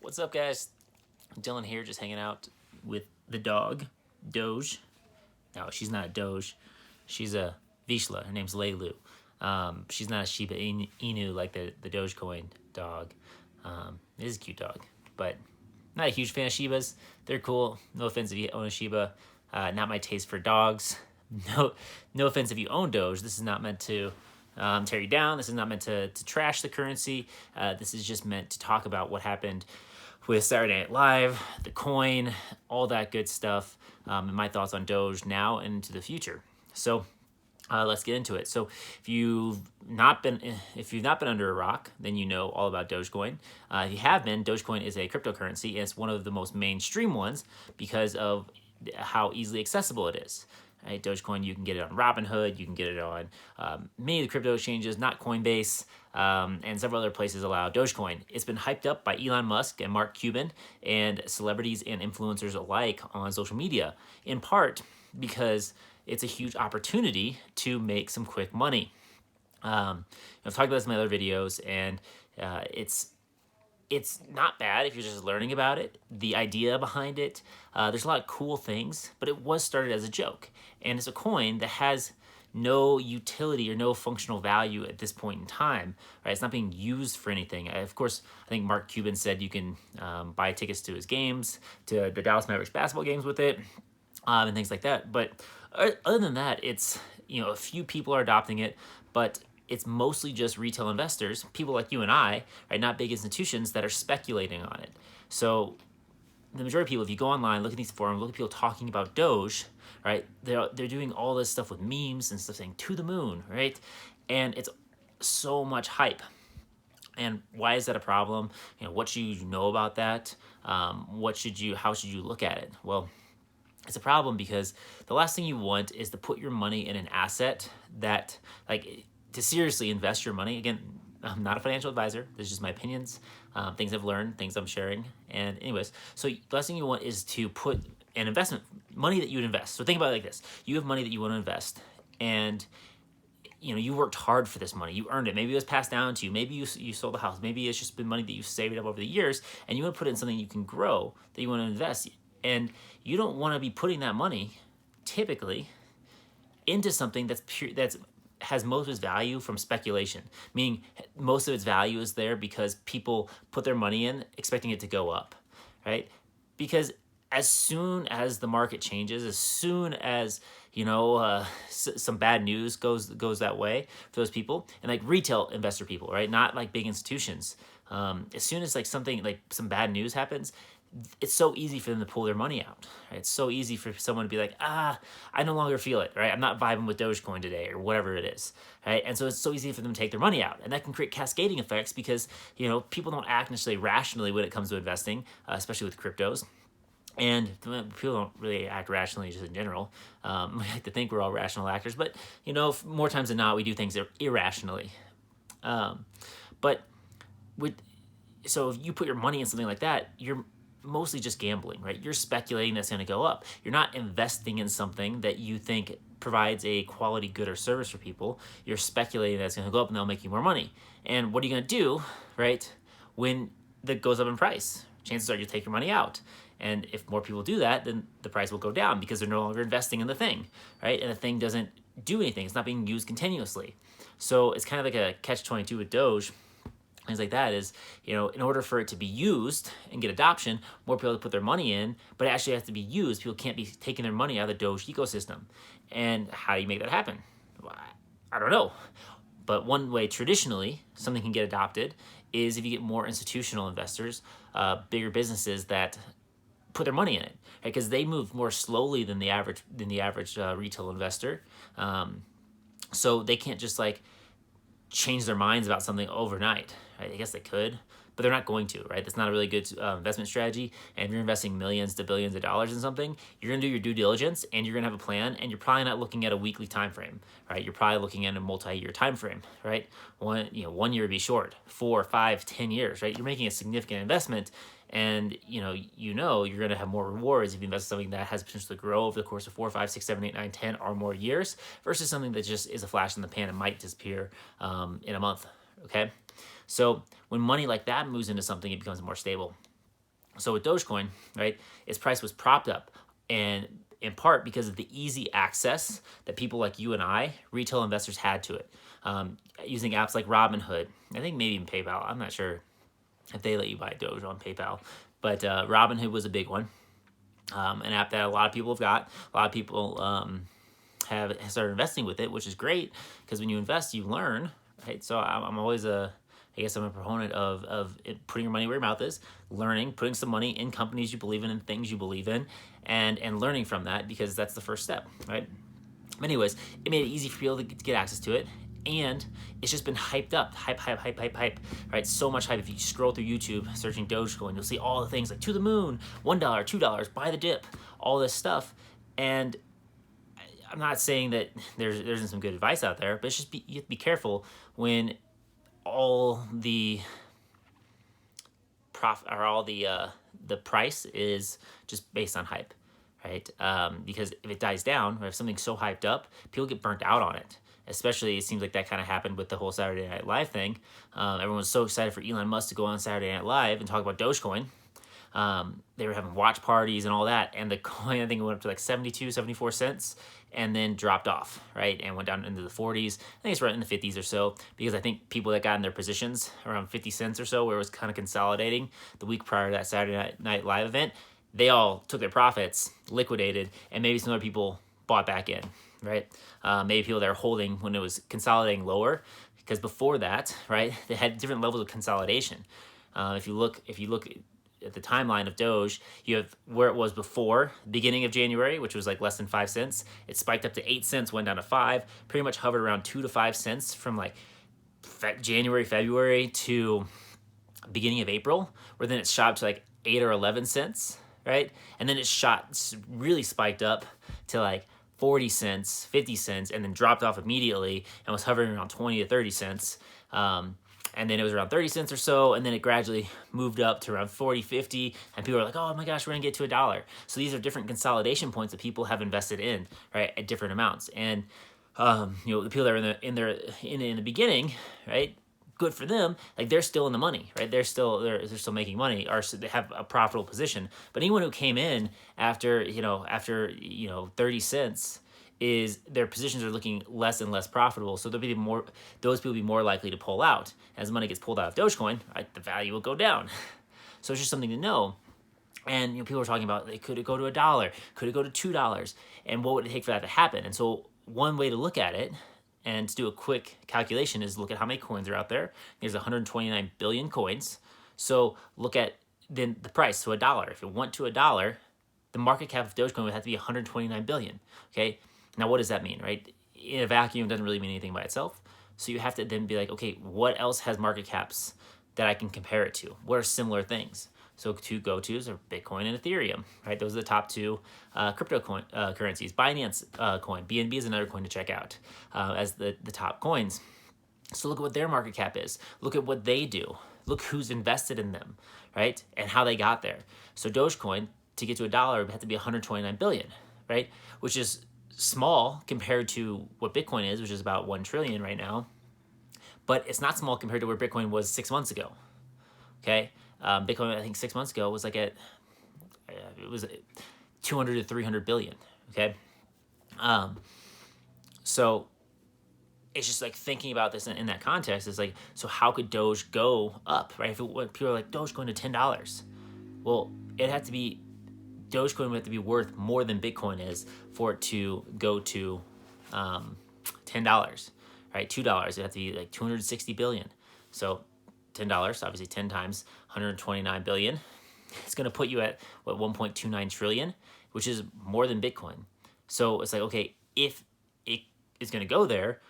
What's up, guys? Dylan here, just hanging out with the dog, Doge. No, she's not a Doge. She's a Vizsla. Her name's Leilu. She's not a Shiba Inu like the Dogecoin dog. It is a cute dog, but not a huge fan of Shibas. They're cool. No offense if you own a Shiba. Not my taste for dogs. No offense if you own Doge. This is not meant to tear you down. This is not meant to trash the currency. This is just meant to talk about what happened with Saturday Night Live, the coin, all that good stuff, and my thoughts on Doge now and into the future. So let's get into it. So if you've not been under a rock, then you know all about Dogecoin. If you have been, Dogecoin is a cryptocurrency, and it's one of the most mainstream ones because of how easily accessible it is. Right, Dogecoin, you can get it on Robinhood, you can get it on many of the crypto exchanges, not Coinbase, and several other places allow Dogecoin. It's been hyped up by Elon Musk and Mark Cuban and celebrities and influencers alike on social media, in part because it's a huge opportunity to make some quick money. I've talked about this in my other videos, and it's not bad if you're just learning about it, the idea behind it. There's a lot of cool things, but it was started as a joke. And it's a coin that has no utility or no functional value at this point in time, right? It's not being used for anything. Of course, I think Mark Cuban said you can buy tickets to his games, to the Dallas Mavericks basketball games with it, and things like that. But other than that, it's, a few people are adopting it, but it's mostly just retail investors, people like you and I, right, not big institutions that are speculating on it. So the majority of people, if you go online, look at these forums, look at people talking about Doge, right, they're doing all this stuff with memes and stuff saying to the moon, right? And it's so much hype. And why is that a problem? What should you know about that? How should you look at it? Well, it's a problem because the last thing you want is to put your money in an asset that, to seriously invest your money. Again, I'm not a financial advisor. This is just my opinions, things I've learned, things I'm sharing. And anyways, so the last thing you want is to put an investment, money that you would invest. So think about it like this. You have money that you want to invest, and you worked hard for this money. You earned it. Maybe it was passed down to you. Maybe you sold the house. Maybe it's just been money that you've saved up over the years, and you want to put it in something you can grow, that you want to invest. And you don't want to be putting that money, typically, into something that's has most of its value from speculation, meaning most of its value is there because people put their money in expecting it to go up, right? Because as soon as the market changes, as soon as some bad news goes that way for those people, and like retail investor people, right, not like big institutions, as soon as something like some bad news happens, it's so easy for them to pull their money out. Right? It's so easy for someone to be like, I no longer feel it, right? I'm not vibing with Dogecoin today or whatever it is, right? And so it's so easy for them to take their money out. And that can create cascading effects because, people don't act necessarily rationally when it comes to investing, especially with cryptos. And people don't really act rationally just in general. We like to think we're all rational actors, but, more times than not, we do things irrationally. So if you put your money in something like that, you're mostly just gambling, right? You're speculating that's going to go up. You're not investing in something that you think provides a quality good or service for people. You're speculating that's going to go up and they'll make you more money. And what are you going to do, right, when that goes up in price? Chances are you'll take your money out. And if more people do that, then the price will go down because they're no longer investing in the thing, right? And the thing doesn't do anything. It's not being used continuously. So it's kind of like a catch-22 with Doge. Things like that is, in order for it to be used and get adoption, more people have to put their money in, but it actually has to be used. People can't be taking their money out of the Doge ecosystem. And how do you make that happen? Well, I don't know. But one way traditionally something can get adopted is if you get more institutional investors, bigger businesses that put their money in it, right? Because they move more slowly than the average retail investor. So they can't just change their minds about something overnight. Right? I guess they could, but they're not going to, right? That's not a really good investment strategy. And if you're investing millions to billions of dollars in something, you're going to do your due diligence and you're going to have a plan, and you're probably not looking at a weekly time frame, right? You're probably looking at a multi-year time frame, right? 1 year would be short, 4, 5, 10 years, right? You're making a significant investment, and you're going to have more rewards if you invest in something that has potential to grow over the course of 4, 5, 6, 7, 8, 9, 10 or more years versus something that just is a flash in the pan and might disappear in a month. Okay, so when money like that moves into something, it becomes more stable. So with Dogecoin, right, its price was propped up, and in part because of the easy access that people like you and I, retail investors, had to it, using apps like Robinhood. I think maybe even PayPal. I'm not sure if they let you buy Doge on PayPal, but Robinhood was a big one, an app that a lot of people have got. A lot of people have started investing with it, which is great because when you invest, you learn, right? So I'm always I guess I'm a proponent of putting your money where your mouth is, learning, putting some money in companies you believe in and things you believe in, and learning from that, because that's the first step, right? Anyways, it made it easy for people to get access to it. And it's just been hyped up, hype, right? So much hype. If you scroll through YouTube searching Dogecoin, you'll see all the things like to the moon, $1, $2, buy the dip, all this stuff. And I'm not saying that there isn't some good advice out there, but it's just you have to be careful when all the the price is just based on hype, right? Because if it dies down, or if something's so hyped up, people get burnt out on it. Especially, it seems like that kind of happened with the whole Saturday Night Live thing. Everyone was so excited for Elon Musk to go on Saturday Night Live and talk about Dogecoin. They were having watch parties and all that, and the coin, I think it went up to like 72, 74 cents, and then dropped off, right, and went down into the 40s. I think it's right in the 50s or so, because I think people that got in their positions around 50 cents or so, where it was kind of consolidating the week prior to that Saturday Night Live event, they all took their profits, liquidated, and maybe some other people bought back in, right? Maybe people that are holding when it was consolidating lower, because before that, right, they had different levels of consolidation. If you look at the timeline of Doge, you have where it was before beginning of January, which was like less than 5 cents. It spiked up to 8 cents, went down to 5, pretty much hovered around 2 to 5 cents from like January, February to beginning of April, where then it shot to like 8 or 11 cents, right? And then really spiked up to like 40 cents, 50 cents, and then dropped off immediately and was hovering around 20 to 30 cents. And then it was around 30 cents or so, and then it gradually moved up to around 40, 50, and people are like, oh my gosh, we're gonna get to $1. So these are different consolidation points that people have invested in, right, at different amounts. And the people that are in the beginning, right, good for them, like they're still in the money, right? They're still making money, or they have a profitable position. But anyone who came in after 30 cents, is their positions are looking less and less profitable. So those people will be more likely to pull out. As money gets pulled out of Dogecoin, right, the value will go down. So it's just something to know. And people are talking about, could it go to $1? Could it go to $2? And what would it take for that to happen? And so one way to look at it, and to do a quick calculation, is look at how many coins are out there. There's 129 billion coins. So look at then the price, so $1. If it went to $1, the market cap of Dogecoin would have to be 129 billion. Okay. Now, what does that mean, right? In a vacuum, it doesn't really mean anything by itself. So you have to then be like, okay, what else has market caps that I can compare it to? What are similar things? So two go-tos are Bitcoin and Ethereum, right? Those are the top two crypto currencies. Binance coin, BNB is another coin to check out as the top coins. So look at what their market cap is. Look at what they do. Look who's invested in them, right? And how they got there. So Dogecoin, to get to $1, would have to be 129 billion, right? Which is small compared to what Bitcoin is, which is about 1 trillion right now. But it's not small compared to where Bitcoin was 6 months ago, okay? Bitcoin, I think 6 months ago, was like it was 200 to 300 billion, okay? So it's just like thinking about this in that context is like, so how could Doge go up, right? If people are like, Doge going to $10, well, Dogecoin would have to be worth more than Bitcoin is for it to go to $10, right? $2, it'd have to be like 260 billion. So $10, obviously 10 times 129 billion. It's going to put you at, 1.29 trillion, which is more than Bitcoin. So it's like, okay, if it is going to go there,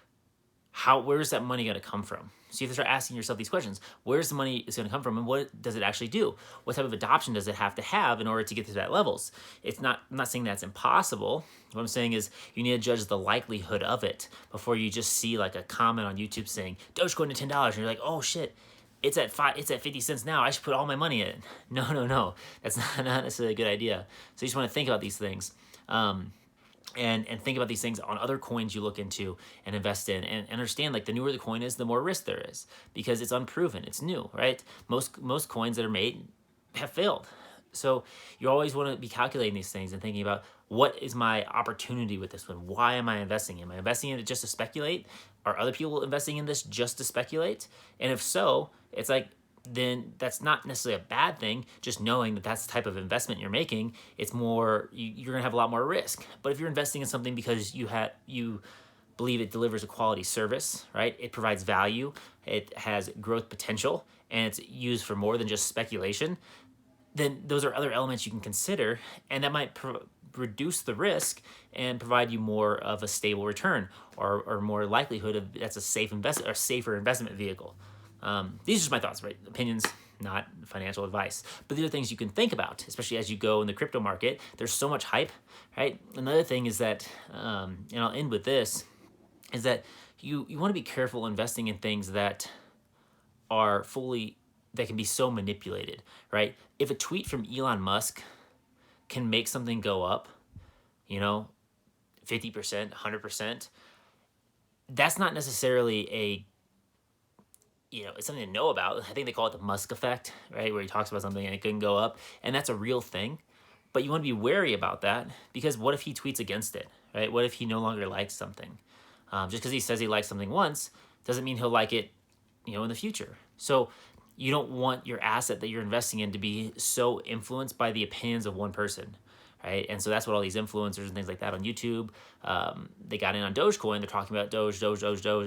where's that money going to come from? So you have to start asking yourself these questions. Where's the money is going to come from, and what does it actually do? What type of adoption does it have to have in order to get to that levels? I'm not saying that's impossible. What I'm saying is you need to judge the likelihood of it before you just see like a comment on YouTube saying Dogecoin to $10, and you're like, oh shit, it's at 50 cents now. I should put all my money in it. No, that's not necessarily a good idea. So you just want to think about these things. And think about these things on other coins you look into and invest in, and understand like the newer the coin is, the more risk there is, because it's unproven, it's new, right? Most coins that are made have failed. So you always want to be calculating these things and thinking about, what is my opportunity with this one? Why am I investing? Am I investing in it just to speculate? Are other people investing in this just to speculate? And if so, it's like, then that's not necessarily a bad thing. Just knowing that that's the type of investment you're making, it's more, you're gonna have a lot more risk. But if you're investing in something because you believe it delivers a quality service, right? It provides value, it has growth potential, and it's used for more than just speculation, then those are other elements you can consider, and that might reduce the risk and provide you more of a stable return, or more likelihood of that's a safer investment vehicle. These are just my thoughts, right? Opinions, not financial advice. But these are things you can think about, especially as you go in the crypto market. There's so much hype, right? Another thing is that, and I'll end with this, is that you want to be careful investing in things that can be so manipulated, right? If a tweet from Elon Musk can make something go up, 50%, 100%, that's not necessarily it's something to know about. I think they call it the Musk effect, right? Where he talks about something and it can go up, and that's a real thing. But you want to be wary about that, because what if he tweets against it, right? What if he no longer likes something? Just because he says he likes something once doesn't mean he'll like it, in the future. So you don't want your asset that you're investing in to be so influenced by the opinions of one person, right? And so that's what all these influencers and things like that on YouTube, they got in on Dogecoin. They're talking about Doge,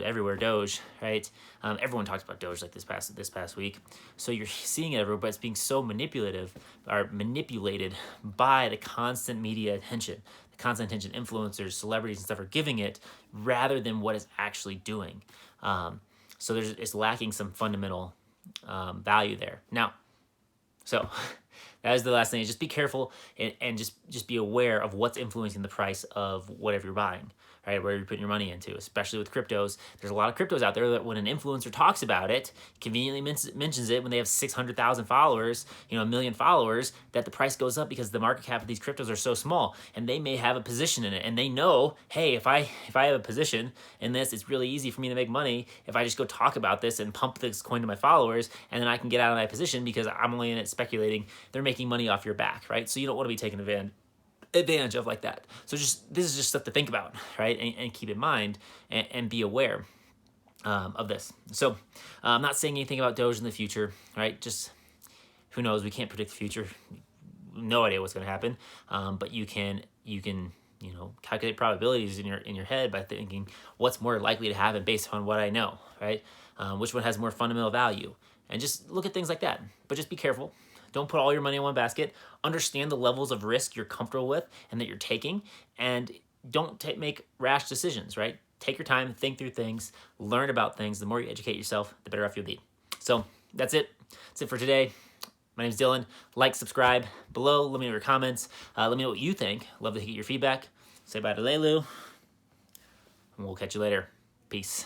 everywhere Doge, right? Everyone talks about Doge like this past week. So you're seeing it everywhere, but it's being so manipulated by the constant media attention. The constant attention influencers, celebrities, and stuff are giving it, rather than what it's actually doing. So it's lacking some fundamental value there. Now, so that is the last thing, is just be careful and just be aware of what's influencing the price of whatever you're buying, right? Where you're putting your money into, especially with cryptos. There's a lot of cryptos out there that when an influencer talks about it, conveniently mentions it when they have 600,000 followers, 1 million followers, that the price goes up because the market cap of these cryptos are so small, and they may have a position in it, and they know, hey, if I have a position in this, it's really easy for me to make money if I just go talk about this and pump this coin to my followers, and then I can get out of my position because I'm only in it speculating. They're making money off your back, right? So you don't want to be taken advantage of like that. So this is just stuff to think about, right? And keep in mind, and be aware of this. So I'm not saying anything about Doge in the future, right? Just who knows? We can't predict the future. No idea what's going to happen. But you can calculate probabilities in your head by thinking, what's more likely to happen based on what I know, right? Which one has more fundamental value? And just look at things like that. But just be careful. Don't put all your money in one basket. Understand the levels of risk you're comfortable with and that you're taking, and don't make rash decisions, right? Take your time, think through things, learn about things. The more you educate yourself, the better off you'll be. So that's it. That's it for today. My name's Dylan. Like, subscribe below. Let me know your comments. Let me know what you think. Love to get your feedback. Say bye to Leilu, and we'll catch you later. Peace.